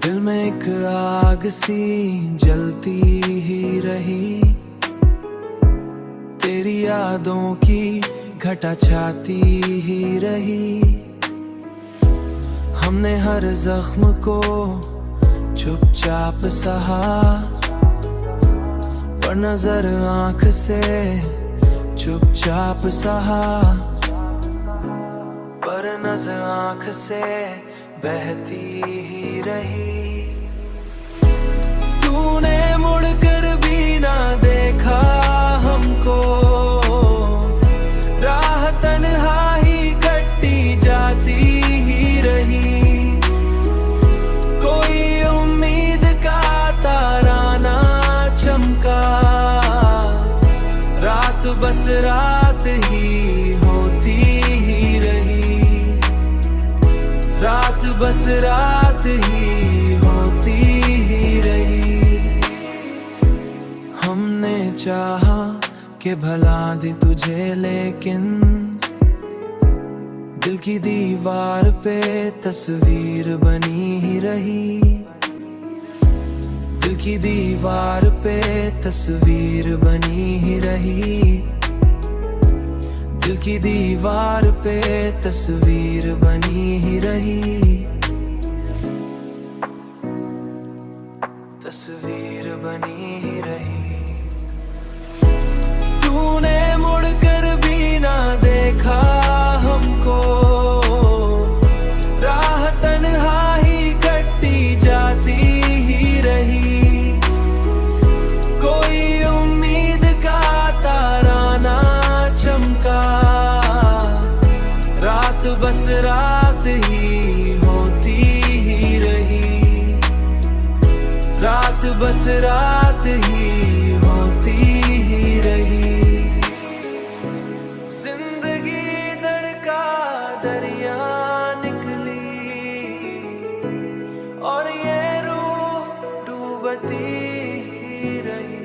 दिल में एक आग सी जलती ही रही, तेरी यादों की घटा छाती ही रही। हमने हर जख्म को चुपचाप सहा, पर नजर आंख से चुपचाप सहा, पर नजर आंख से बहती ही रही। तूने मुड़कर भी ना देखा हमको, राह तन्हा ही कटी जाती ही रही। कोई उम्मीद का तारा ना चमका, रात बस रात ही होती ही रही, रात बस रात ही होती ही रही। हमने चाहा कि भला दी तुझे, लेकिन दिल की दीवार पे तस्वीर बनी ही रही। दिल की दीवार पे तस्वीर बनी ही रही। दिल की दीवार पे तस्वीर बनी ही रही। तस्वीर बनी ही रही। तूने मुड़कर भी ना देखा हमको, राह तन्हा ही कटी जाती ही रही। कोई उम्मीद का तारा ना चमका, रात बस रात ही होती ही रही, रात बस रात ही होती ही रही। जिंदगी दर का दरिया निकली, और ये रूह डूबती ही रही।